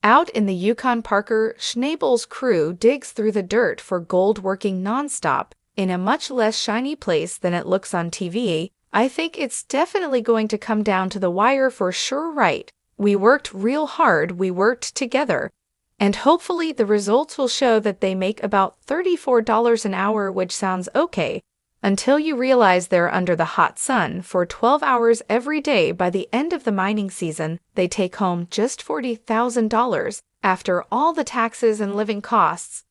Out in the Yukon, Parker Schnabel's crew digs through the dirt for gold, working nonstop in a much less shiny place than it looks on TV. I think it's definitely going to come down to the wire for sure, right? We worked real hard, we worked together. And hopefully the results will show that they make about $34 an hour, which sounds okay, until you realize they're under the hot sun for 12 hours every day. By the end of the mining season, they take home just $40,000 after all the taxes and living costs.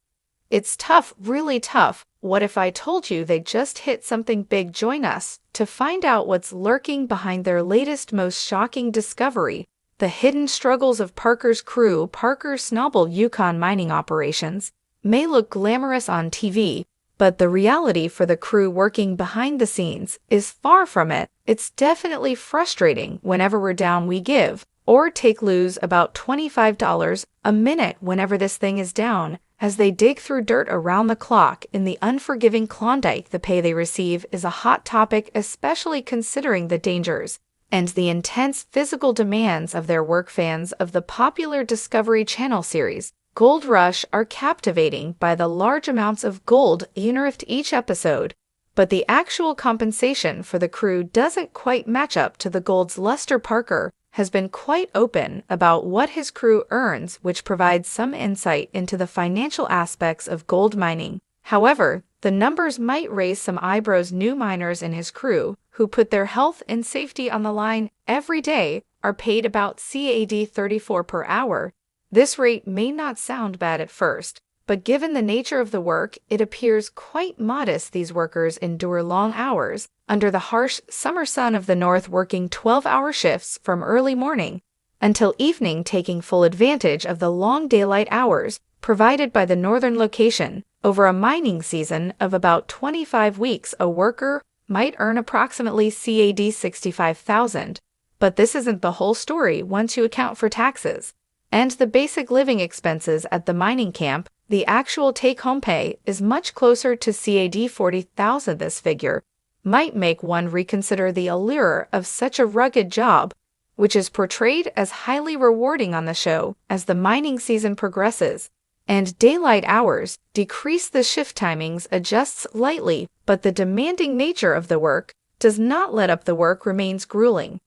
It's tough, really tough. What if I told you they just hit something big? Join us to find out what's lurking behind their latest, most shocking discovery. The hidden struggles of Parker's crew. Parker Schnabel Yukon mining operations may look glamorous on TV, but the reality for the crew working behind the scenes is far from it. It's definitely frustrating. Whenever we're down, we give or lose about $25 a minute whenever this thing is down, as they dig through dirt around the clock in the unforgiving Klondike. The pay they receive is a hot topic, especially considering the dangers and the intense physical demands of their work. Fans of the popular Discovery Channel series Gold Rush are captivating by the large amounts of gold unearthed each episode, but the actual compensation for the crew doesn't quite match up to the gold's luster. Parker has been quite open about what his crew earns, which provides some insight into the financial aspects of gold mining. However, the numbers might raise some eyebrows. New miners in his crew, who put their health and safety on the line every day, are paid about CAD 34 per hour. This rate may not sound bad at first, but given the nature of the work, it appears quite modest. These workers endure long hours under the harsh summer sun of the north, working 12-hour shifts from early morning until evening, taking full advantage of the long daylight hours provided by the northern location. Over a mining season of about 25 weeks, a worker might earn approximately CAD 65,000. But this isn't the whole story. Once you account for taxes and the basic living expenses at the mining camp, the actual take-home pay is much closer to CAD 40,000. This figure might make one reconsider the allure of such a rugged job, which is portrayed as highly rewarding on the show. As the mining season progresses and daylight hours decrease, the shift timings adjust slightly, but the demanding nature of the work does not let up. The work remains grueling.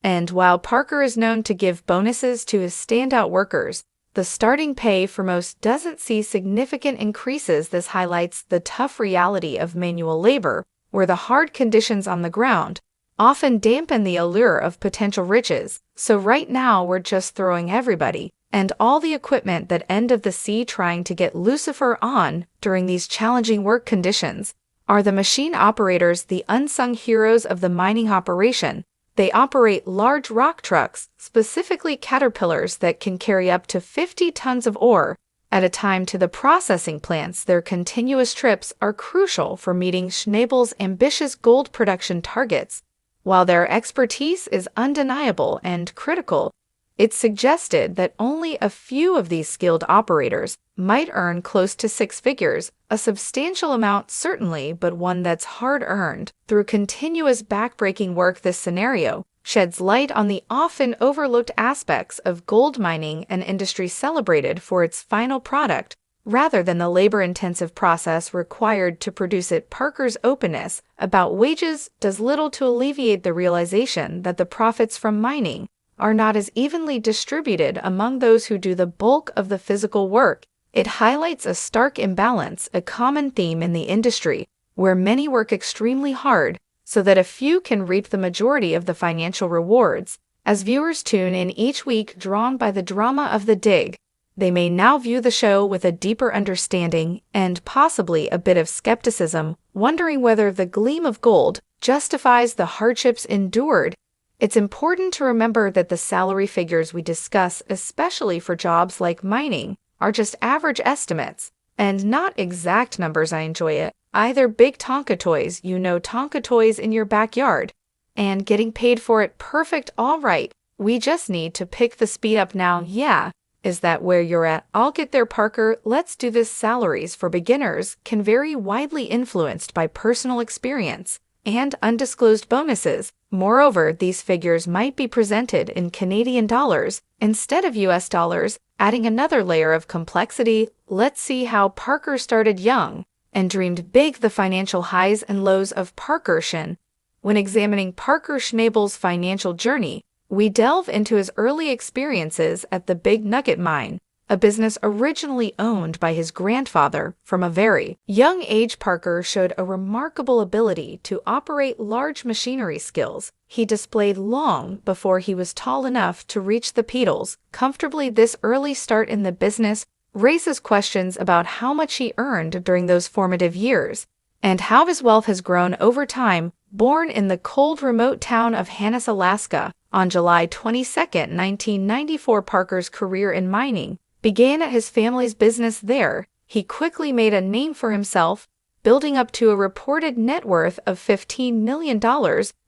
And while Parker is known to give bonuses to his standout workers, the starting pay for most doesn't see significant increases. This highlights the tough reality of manual labor, where the hard conditions on the ground often dampen the allure of potential riches. So right now we're just throwing everybody and all the equipment that end of the sea, trying to get Lucifer on during these challenging work conditions. Are the machine operators the unsung heroes of the mining operation? They operate large rock trucks, specifically caterpillars, that can carry up to 50 tons of ore at a time to the processing plants. Their continuous trips are crucial for meeting Schnabel's ambitious gold production targets. While their expertise is undeniable and critical, it's suggested that only a few of these skilled operators might earn close to six figures, a substantial amount certainly, but one that's hard-earned through continuous backbreaking work. This scenario sheds light on the often overlooked aspects of gold mining, an industry celebrated for its final product rather than the labor-intensive process required to produce it. Parker's openness about wages does little to alleviate the realization that the profits from mining are not as evenly distributed among those who do the bulk of the physical work. It highlights a stark imbalance, a common theme in the industry, where many work extremely hard so that a few can reap the majority of the financial rewards. As viewers tune in each week, drawn by the drama of the dig, they may now view the show with a deeper understanding and possibly a bit of skepticism, wondering whether the gleam of gold justifies the hardships endured. It's important to remember that the salary figures we discuss, especially for jobs like mining, are just average estimates and not exact numbers. I enjoy it. Either big Tonka toys, Tonka toys in your backyard, and getting paid for it. Perfect. All right, we just need to pick the speed up now. Yeah, is that where you're at? I'll get there, Parker. Let's do this. Salaries for beginners can vary, widely influenced by personal experience and undisclosed bonuses. Moreover, these figures might be presented in Canadian dollars instead of US dollars, Adding another layer of complexity, let's see how Parker started young and dreamed big. The financial highs and lows of Parker Schnabel. When examining Parker Schnabel's financial journey, we delve into his early experiences at the Big Nugget Mine, a business originally owned by his grandfather. From a very young age, Parker showed a remarkable ability to operate large machinery skills he displayed long before he was tall enough to reach the pedals comfortably. This early start in the business raises questions about how much he earned during those formative years and how his wealth has grown over time. Born in the cold, remote town of Hannes, Alaska, on July 22, 1994, Parker's career in mining began at his family's business there. He quickly made a name for himself, building up to a reported net worth of $15 million.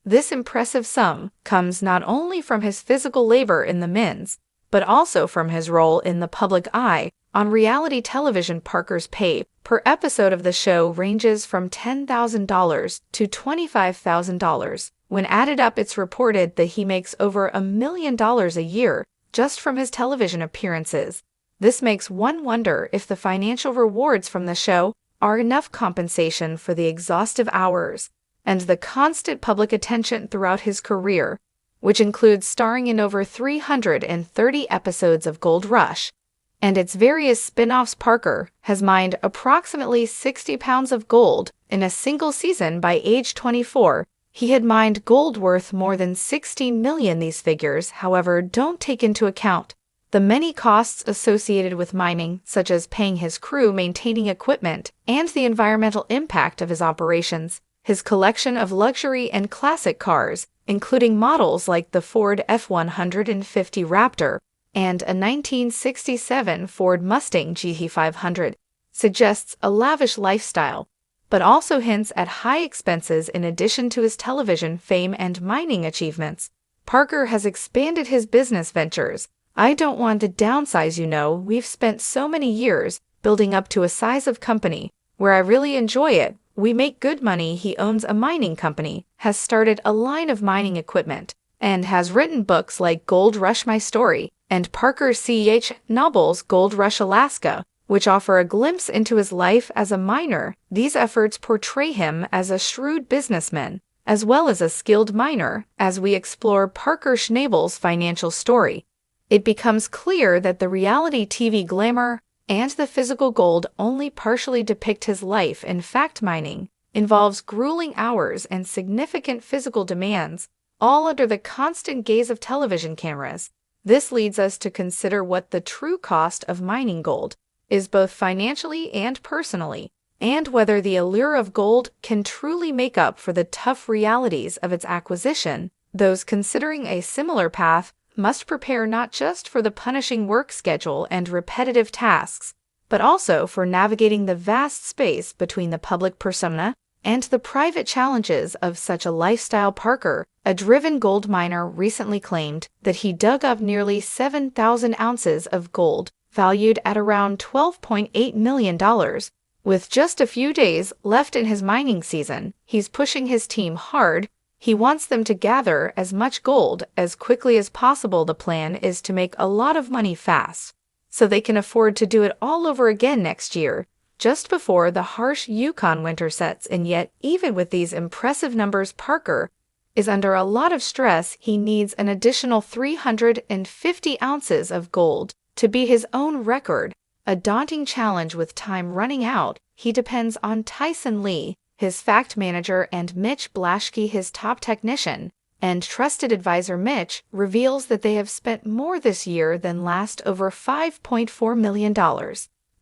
This impressive sum comes not only from his physical labor in the mines, but also from his role in the public eye on reality television. Parker's pay per episode of the show ranges from $10,000 to $25,000. When added up, it's reported that he makes over $1 million a year just from his television appearances. This makes one wonder if the financial rewards from the show are enough compensation for the exhaustive hours and the constant public attention throughout his career, which includes starring in over 330 episodes of Gold Rush and its various spin-offs. Parker has mined approximately 60 pounds of gold in a single season. By age 24, he had mined gold worth more than $16 million. These figures, however, don't take into account the many costs associated with mining, such as paying his crew, maintaining equipment, and the environmental impact of his operations. His collection of luxury and classic cars, including models like the Ford F-150 Raptor and a 1967 Ford Mustang GT500, suggests a lavish lifestyle, but also hints at high expenses. In addition to his television fame and mining achievements, Parker has expanded his business ventures. I don't want to downsize, we've spent so many years building up to a size of company where I really enjoy it. We make good money. He owns a mining company, has started a line of mining equipment, and has written books like Gold Rush: My Story and Parker C.H. Schnabel's Gold Rush Alaska, which offer a glimpse into his life as a miner. These efforts portray him as a shrewd businessman as well as a skilled miner. As we explore Parker Schnabel's financial story, it becomes clear that the reality TV glamour and the physical gold only partially depict his life. In fact, mining involves grueling hours and significant physical demands, all under the constant gaze of television cameras. This leads us to consider what the true cost of mining gold is, both financially and personally, and whether the allure of gold can truly make up for the tough realities of its acquisition. Those considering a similar path must prepare not just for the punishing work schedule and repetitive tasks, but also for navigating the vast space between the public persona and the private challenges of such a lifestyle. Parker, a driven gold miner, recently claimed that he dug up nearly 7,000 ounces of gold, valued at around $12.8 million. With just a few days left in his mining season, he's pushing his team hard. He wants them to gather as much gold as quickly as possible. The plan is to make a lot of money fast, so they can afford to do it all over again next year, just before the harsh Yukon winter sets in. Yet, even with these impressive numbers, Parker is under a lot of stress. He needs an additional 350 ounces of gold to beat his own record, a daunting challenge. With time running out, he depends on Tyson Lee, his fact manager, and Mitch Blaschke, his top technician and trusted advisor. Mitch reveals that they have spent more this year than last, over $5.4 million,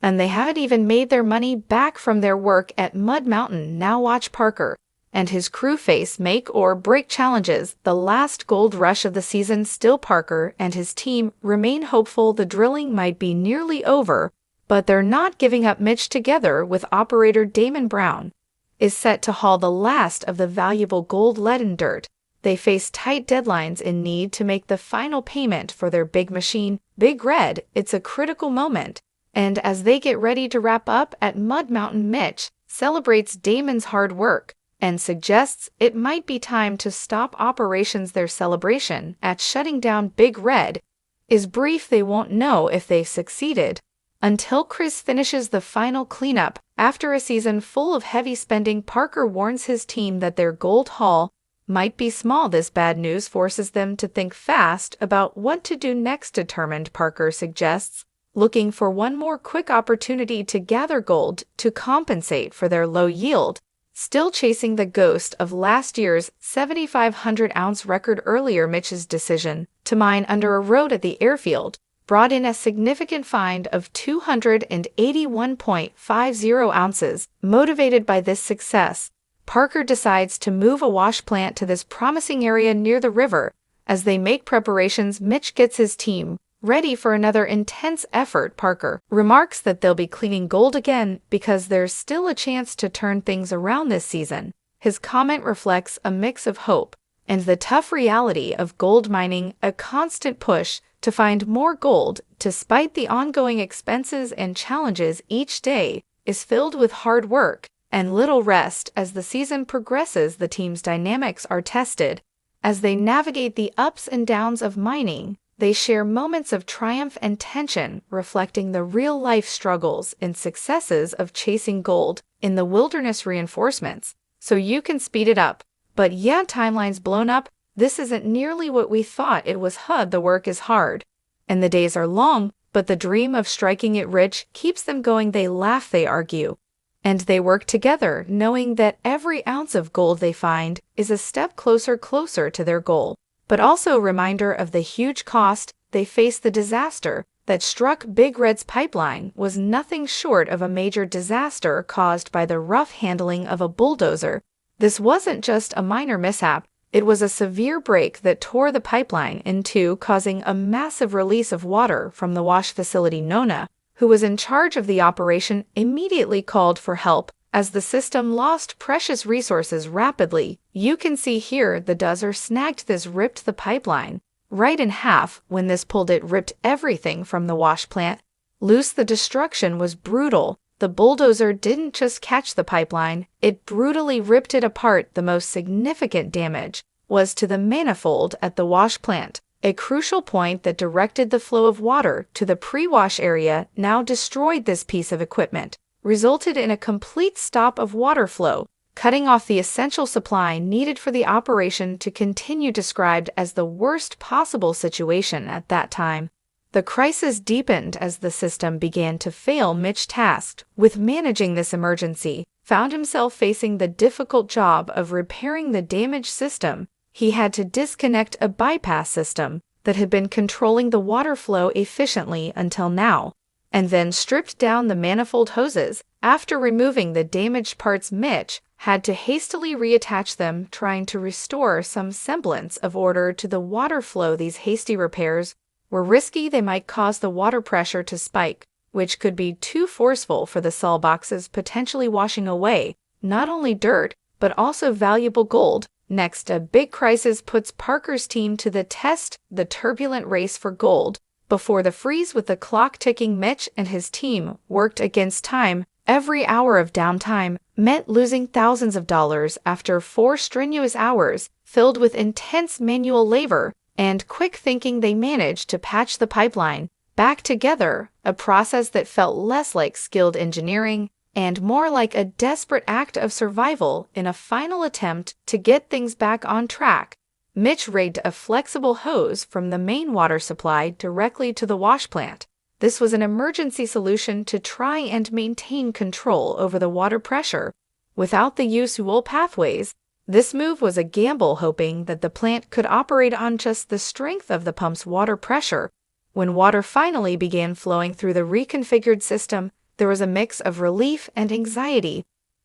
and they haven't even made their money back from their work at Mud Mountain. Now watch Parker and his crew face make-or-break challenges, the last gold rush of the season. Still, Parker and his team remain hopeful. The drilling might be nearly over, but they're not giving up. Mitch, together with operator Damon Brown, is set to haul the last of the valuable gold, lead, and dirt. They face tight deadlines and need to make the final payment for their big machine, Big Red. It's a critical moment, and as they get ready to wrap up at Mud Mountain, Mitch celebrates Damon's hard work and suggests it might be time to stop operations. Their celebration at shutting down Big Red is brief. They won't know if they've succeeded until Chris finishes the final cleanup. After a season full of heavy spending, Parker warns his team that their gold haul might be small. This bad news forces them to think fast about what to do next. Determined, Parker suggests looking for one more quick opportunity to gather gold to compensate for their low yield, still chasing the ghost of last year's 7,500-ounce record. Earlier, Mitch's decision to mine under a road at the airfield brought in a significant find of 281.50 ounces. Motivated by this success, Parker decides to move a wash plant to this promising area near the river. As they make preparations, Mitch gets his team ready for another intense effort. Parker remarks that they'll be cleaning gold again because there's still a chance to turn things around this season. His comment reflects a mix of hope and the tough reality of gold mining, a constant push to find more gold despite the ongoing expenses and challenges. Each day is filled with hard work and little rest. As the season progresses, the team's dynamics are tested. As they navigate the ups and downs of mining, they share moments of triumph and tension, reflecting the real-life struggles and successes of chasing gold in the wilderness. Reinforcements so you can speed it up. But yeah, timeline's blown up. This isn't nearly what we thought it was. The work is hard, and the days are long, but the dream of striking it rich keeps them going. They laugh, they argue, and they work together, knowing that every ounce of gold they find is a step closer to their goal. But also a reminder of the huge cost they face. The disaster that struck Big Red's pipeline was nothing short of a major disaster caused by the rough handling of a bulldozer. This wasn't just a minor mishap, it was a severe break that tore the pipeline in two, causing a massive release of water from the wash facility. Nona, who was in charge of the operation, immediately called for help as the system lost precious resources rapidly. You can see here the dozer snagged this, ripped the pipeline right in half. When this pulled, it ripped everything from the wash plant loose. The destruction was brutal. The bulldozer didn't just catch the pipeline, it brutally ripped it apart. The most significant damage was to the manifold at the wash plant, a crucial point that directed the flow of water to the pre-wash area. Now destroyed, this piece of equipment resulted in a complete stop of water flow, cutting off the essential supply needed for the operation to continue. Described as the worst possible situation at that time, the crisis deepened as the system began to fail. Mitch, tasked with managing this emergency, found himself facing the difficult job of repairing the damaged system. He had to disconnect a bypass system that had been controlling the water flow efficiently until now, and then stripped down the manifold hoses. After removing the damaged parts, Mitch had to hastily reattach them, trying to restore some semblance of order to the water flow. These hasty repairs were risky. They might cause the water pressure to spike, which could be too forceful for the salt boxes, potentially washing away not only dirt, but also valuable gold. Next, a big crisis puts Parker's team to the test, the turbulent race for gold. Before the freeze, with the clock ticking, Mitch and his team worked against time. Every hour of downtime meant losing thousands of dollars. After 4 strenuous hours, filled with intense manual labor and quick thinking, they managed to patch the pipeline back together, a process that felt less like skilled engineering and more like a desperate act of survival. In a final attempt to get things back on track, Mitch rigged a flexible hose from the main water supply directly to the wash plant. This was an emergency solution to try and maintain control over the water pressure without the usual pathways. This move was a gamble, hoping that the plant could operate on just the strength of the pump's water pressure. When water finally began flowing through the reconfigured system, there was a mix of relief and anxiety.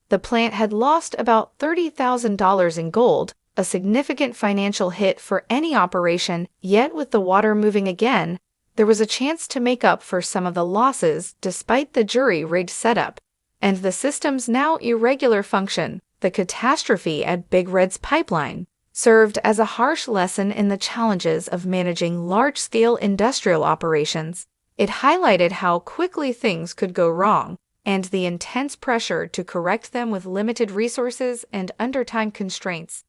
The plant had lost about $30,000 in gold, a significant financial hit for any operation, yet with the water moving again, there was a chance to make up for some of the losses. Despite the jury-rigged setup and the system's now irregular function, the catastrophe at Big Red's pipeline served as a harsh lesson in the challenges of managing large-scale industrial operations. It highlighted how quickly things could go wrong and the intense pressure to correct them with limited resources and under time constraints.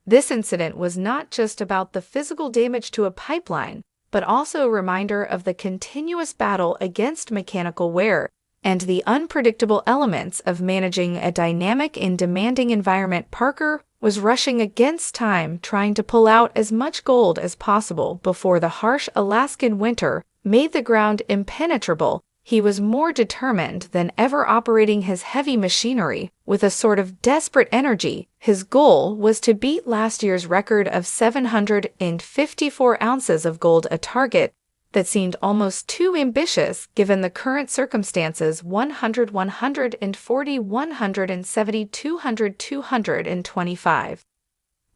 This incident was not just about the physical damage to a pipeline, but also a reminder of the continuous battle against mechanical wear and the unpredictable elements of managing a dynamic and demanding environment. Parker was rushing against time, trying to pull out as much gold as possible before the harsh Alaskan winter made the ground impenetrable. He was more determined than ever, operating his heavy machinery with a sort of desperate energy. His goal was to beat last year's record of 754 ounces of gold, a target that seemed almost too ambitious given the current circumstances. 100, 140, 170, 200, 225.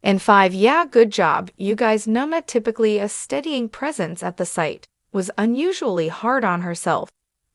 And 5. Yeah, good job, you guys. Nona, typically a steadying presence at the site, was unusually hard on herself.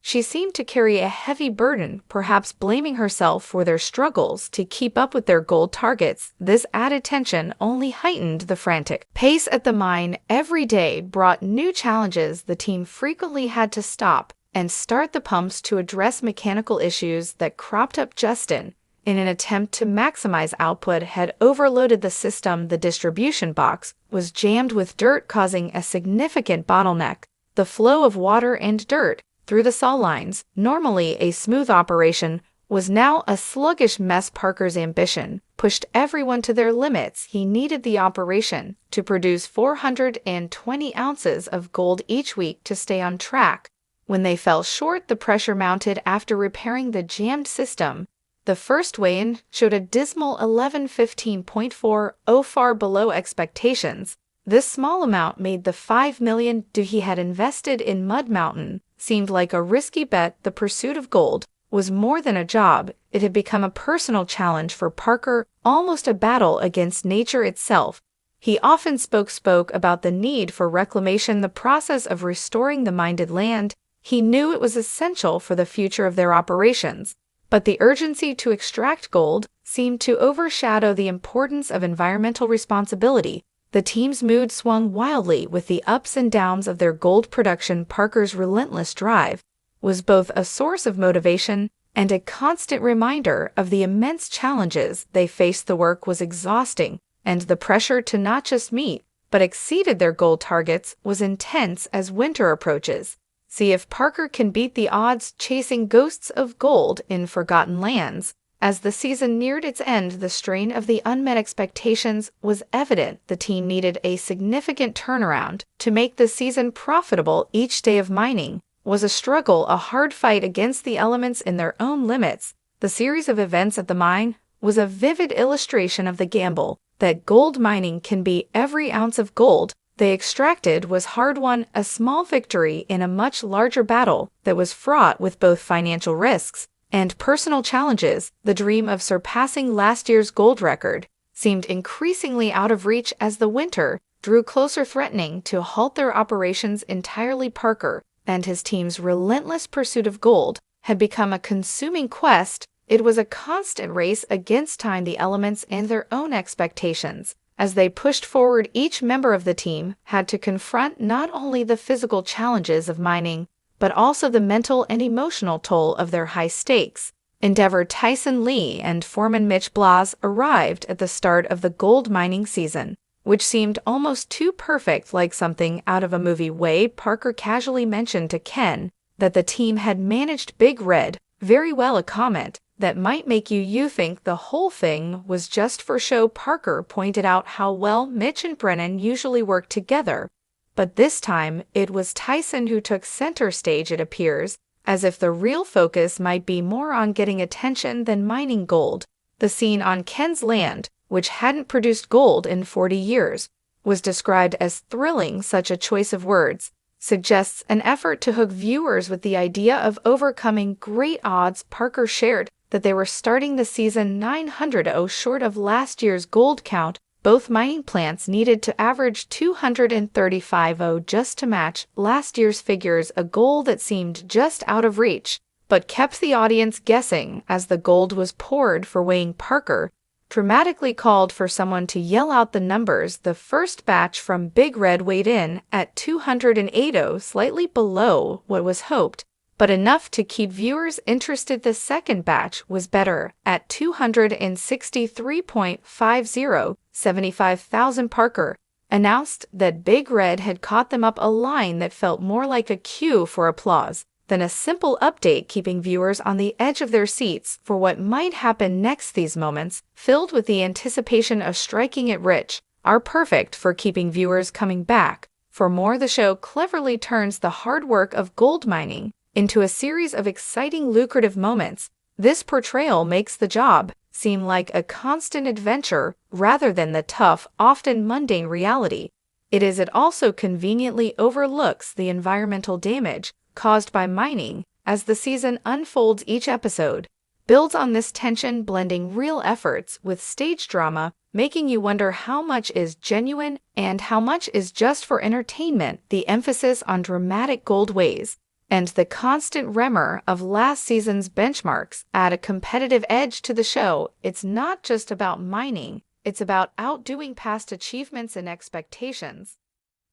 She seemed to carry a heavy burden, perhaps blaming herself for their struggles to keep up with their gold targets. This added tension only heightened the frantic pace at the mine. Every day brought new challenges. The team frequently had to stop and start the pumps to address mechanical issues that cropped up. Justin, in an attempt to maximize output, had overloaded the system. The distribution box was jammed with dirt, causing a significant bottleneck. The flow of water and dirt through the saw lines, normally a smooth operation, was now a sluggish mess. Parker's ambition pushed everyone to their limits. He needed the operation to produce 420 ounces of gold each week to stay on track. When they fell short, the pressure mounted. After repairing the jammed system, the first weigh-in showed a dismal 1115.40, far below expectations. This small amount made the $5 million he had invested in Mud Mountain seemed like a risky bet. The pursuit of gold was more than a job. It had become a personal challenge for Parker, almost a battle against nature itself. He often spoke about the need for reclamation, the process of restoring the mined land. He knew it was essential for the future of their operations, but the urgency to extract gold seemed to overshadow the importance of environmental responsibility. The team's mood swung wildly with the ups and downs of their gold production. Parker's relentless drive was both a source of motivation and a constant reminder of the immense challenges they faced. The work was exhausting, and the pressure to not just meet but exceeded their gold targets was intense. As winter approaches, see if Parker can beat the odds, chasing ghosts of gold in forgotten lands. As the season neared its end, the strain of the unmet expectations was evident. The team needed a significant turnaround to make the season profitable. Each day of mining was a struggle, a hard fight against the elements in their own limits. The series of events at the mine was a vivid illustration of the gamble that gold mining can be. Every ounce of gold they extracted was hard-won, a small victory in a much larger battle that was fraught with both financial risks and personal challenges. The dream of surpassing last year's gold record seemed increasingly out of reach as the winter drew closer, threatening to halt their operations entirely. Parker and his team's relentless pursuit of gold had become a consuming quest. It was a constant race against time, the elements, and their own expectations. As they pushed forward, each member of the team had to confront not only the physical challenges of mining, but also the mental and emotional toll of their high-stakes endeavor. Tyson Lee and foreman Mitch Blas arrived at the start of the gold mining season, which seemed almost too perfect, like something out of a movie. Wade Parker casually mentioned to Ken that the team had managed Big Red very well, a comment that might make you think the whole thing was just for show. Parker pointed out how well Mitch and Brennan usually work together, but this time it was Tyson who took center stage. It appears as if the real focus might be more on getting attention than mining gold. The scene on Ken's land, which hadn't produced gold in 40 years, was described as thrilling. Such a choice of words suggests an effort to hook viewers with the idea of overcoming great odds. Parker shared that they were starting the season 900 short of last year's gold count. Both mining plants needed to average 235 just to match last year's figures, a goal that seemed just out of reach, but kept the audience guessing as the gold was poured for weighing. Parker dramatically called for someone to yell out the numbers. The first batch from Big Red weighed in at 208, slightly below what was hoped, but enough to keep viewers interested. The second batch was better at 263.50, 75,000. Parker announced that Big Red had caught them up a line that felt more like a cue for applause than a simple update, keeping viewers on the edge of their seats for what might happen next. These moments, filled with the anticipation of striking it rich, are perfect for keeping viewers coming back for more. The show cleverly turns the hard work of gold mining into a series of exciting, lucrative moments. This portrayal makes the job seem like a constant adventure rather than the tough, often mundane reality it also conveniently overlooks the environmental damage caused by mining as the season unfolds. Each episode builds on this tension, blending real efforts with stage drama, making you wonder how much is genuine and how much is just for entertainment. The emphasis on dramatic gold ways and the constant remor of last season's benchmarks add a competitive edge to the show. It's not just about mining, it's about outdoing past achievements and expectations.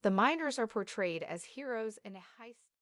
The miners are portrayed as heroes in a high